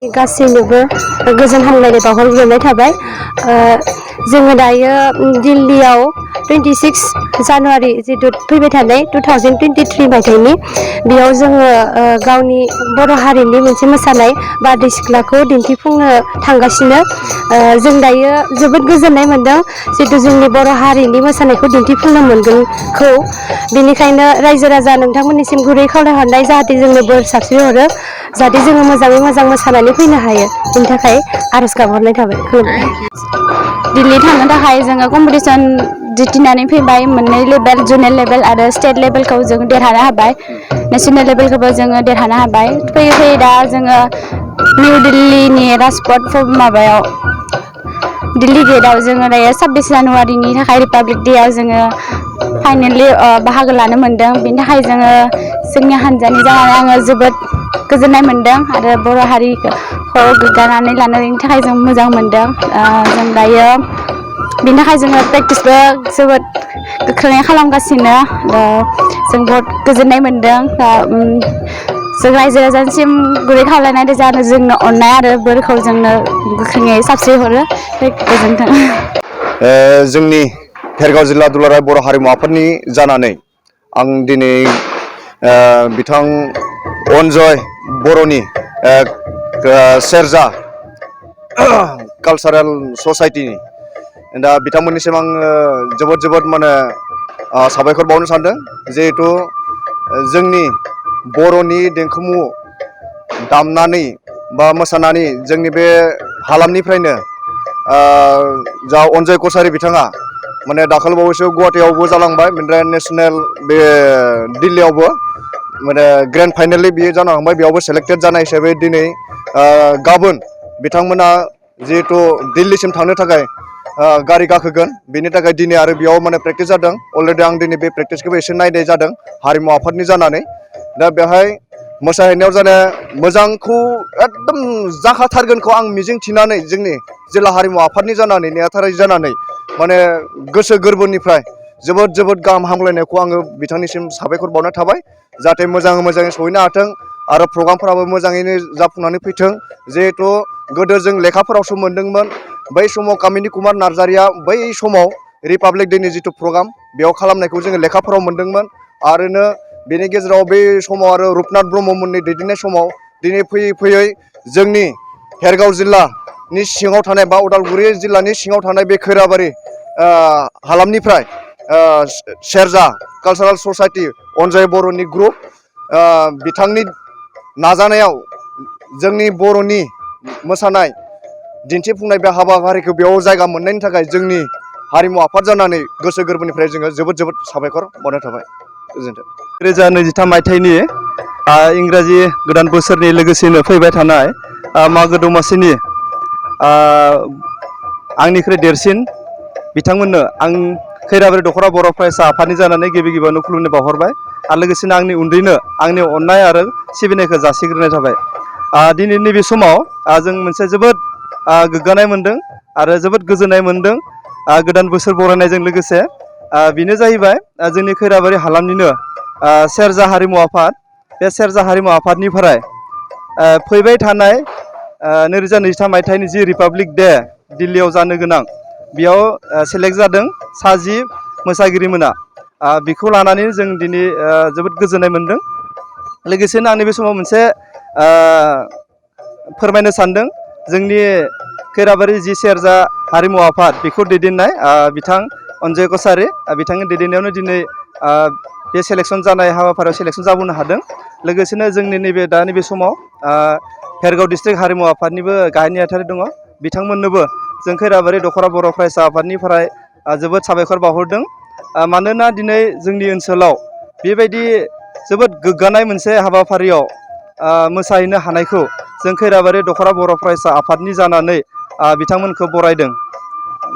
गासैनोबो गोजोन हामलायनाय बावहरग्रोनाय थाबाय। जोङो दायो दिल्लीयाव 26 जानुवारि जितु फैबाय थानाय 2023 मायथाइनि बेयाव जोङो गावनि बर' हारिनि मोनसे मोसानाय बारदै सिख्लाखौ दिन्थिफुंनो थांगासिनो। जों दायो जोबोद गोजोननाय मोनदों जितु जोंनि बर' हारिनि मोसानायखौ दिन्थिफुंनो मोनगोनखौ। बेनिखायनो रायजो राजा नोंथांमोननिसिम गुरै खावलायहरनाय जाहाथे जोंनो बोर सारस्रिहरो, जाहाथे जोङो मोजाङै मोजां मोसानानै फैनो हायो, बेनि थाखाय आरज गाबहरनाय थाबाय। दिल्ली थांनो थाखाय जोङो कम्पिटिसन जितिनानै फैबाय। मोननै लेभेल जुनियर लेभेल आरो स्टेट लेभेलखौ जों देरहानो हाबाय। नेसनेल लेभेलखौबो जोङो देरहानो हाबाय। फैयै फैयै दा जोङो निउ दिल्लीनि राजपथ माबायाव दिल्ली गेटआव जोङो दायो 26 जानुवारिनि थाखाय रिपाब्लिक डेआव जोङो फाइनेलि बाहागो लानो मोनदों। बेनि थाखाय जोङो जोंनि हान्जानि जानानै आङो जोबोद गोजोननाय मोनदों आरो बर' हारिखौ गोग्गानानै लानायनि थाखाय जों मोजां मोनदों। जों दायो बेनि थाखाय जोङो प्रेक्टिसबो जोबोद गोख्रोङै खालामगासिनो। जों बहुद गोजोननाय मोनदों। जों रायजो राजानिसिम गुरै खावलायनाय जानो जोंनो अननाय आरो बोरखौ जोंनो गोख्रोङै साबस्रिहरो। गोजोन्थों। जोंनि भेरगाव जिल्ला दुलाराय बर' हारिमु आफादनि जानानै आं दिनै बिथां अनजय बर'नि सेरजा कालचारेल ससाइटिनि दा बिथांमोननिसिम आं जोबोद माने साबायखर बावनो सानदों। जिहेथु जोंनि बर'नि देंखोमु दामनानै बा मोसानानै जोंनि बे हालामनिफ्रायनो जा अनजय कसारि बिथाङा माने दाखालि बावैसो गुवाहाटीयावबो जालांबाय, बेनिफ्राय नेसनेल बे दिल्लीयावबो माने ग्रेन्ड फाइनेलि बियो जानो थांबाय। बेयावबो सेलेक्टेड जानाय हिसाबै दिनै गाबोन बिथांमोना जिहेथु दिल्लीसिम थांनो थाखाय गारि गाखोगोन, बेनि थाखाय दिनै आरो बेयाव माने प्रेक्टिस जादों। अलरेडि आं दिनै बे प्रेक्टिसखौबो एसे नायनाय जादों हारिमु आफादनि जानानै। दा बेहाय मोसाहैनायाव जाने मोजांखौ एकदम जाखाथारगोनखौ आं मिजिं थिनानै जोंनि जिल्ला हारिमु आफादनि जानानै नेहाथारि जानानै माने गोसो गोरबोनिफ्राय जोबोद गाहाम हामलायनायखौ आङो बिथांनिसिम साबायखर बावनाय थाबाय। जाहाथे मोजाङै सहैनो हाथों आरो प्रग्रामफोराबो मोजाङैनो जाफुंनानै फैथों। जिहेथु गोदो जों लेखाफोरावसो मोनदोंमोन, बै समाव कामिनी कुमार नार्जारिया बै समाव रिपाब्लिक डेनि जिथु प्रग्राम बेयाव खालामनायखौ जोङो लेखाफोराव मोनदोंमोन। आरोनो बेनि गेजेराव बै समाव आरो रुपनाथ ब्रह्ममोननि दैदेननाय समाव दिनै फैयै जोंनि भेरगाव जिल्लानि सिङाव थानाय बा उदालगुरि जिल्लानि सिङाव थानाय बे खैराबारि हालामनिफ्राय सेरजा कालचारेल ससाइटि अनजय बर'नि ग्रुप बिथांनि नाजानायाव जोंनि बर'नि मोसानाय दिन्थिफुंनाय बे हाबाफारिखौ बेयाव जायगा मोननायनि थाखाय जोंनि हारिमु आफाद जानानै गोसो गोरबोनिफ्राय जोङो जोबोद साबायखर बावनाय थाबाय। गोजोन्थों। 2023 मायथाइनि इंराजि गोदान बोसोरनि लोगोसेनो फैबाय थानाय मागो दमासिनि आंनिख्रुइ देरसिन बिथांमोननो आं खैराबारि दख'रा बर' फरायसा आफादनि जानानै गिबियावनो खुलुमनो बावहरबाय आरो लोगोसेनो आंनि उन्दैनो आंनि अननाय आरो सिबिनायखौ जासिग्रोनाय थाबाय। दिनै नैबे समाव जों मोनसे जोबोद गोग्गानाय मोनदों आरो जोबोद गोजोननाय मोनदों गोदान बोसोर बरायनायजों लोगोसे। बेनो जाहैबाय जोंनि खैराबारि हालामनिनो सेरजा हारिमु आफाद। बे सेरजा हारिमु आफादनिफ्राय फैबाय थानाय 2023 मायथाइनि जि रिपाब्लिक डे दिल्लीयाव जानो गोनां, बेयाव सेलेक्ट जादों सा 10 मोसागिरिमोना। बेखौ लानानै जों दिनै जोबोद गोजोननाय मोनदों। लोगोसेनो आं बे समाव मोनसे फोरमायनो सानदों। जोंनि खैराबारि जि सेरजा हारिमु आफाद बेखौ दैदेननाय बिथां अनजय कसारि, बिथांनि दैदेननायावनो दिनै बे सेलेक्सन जानाय हाबाफारियाव सेलेक्सन जाबोनो हादों। लोगोसेनो जोंनि दा नैबे समाव भेरगाव डिस्ट्रिक्ट हारिमु आफादनिबो गाहाय नेहाथारि दङ। बिथांमोननोबो जों खैराबारि दख'रा बर' फरायसा आफादनिफ्राय जोबोद साबायखर बावहरदों। मानोना दिनै जोंनि ओनसोलाव बेबायदि जोबोद गोग्गानाय मोनसे हाबाफारियाव मोसाहैनो हानायखौ जों खैराबारि दख'रा बर' फरायसा आफादनि जानानै बिथांमोनखौ बरायदों।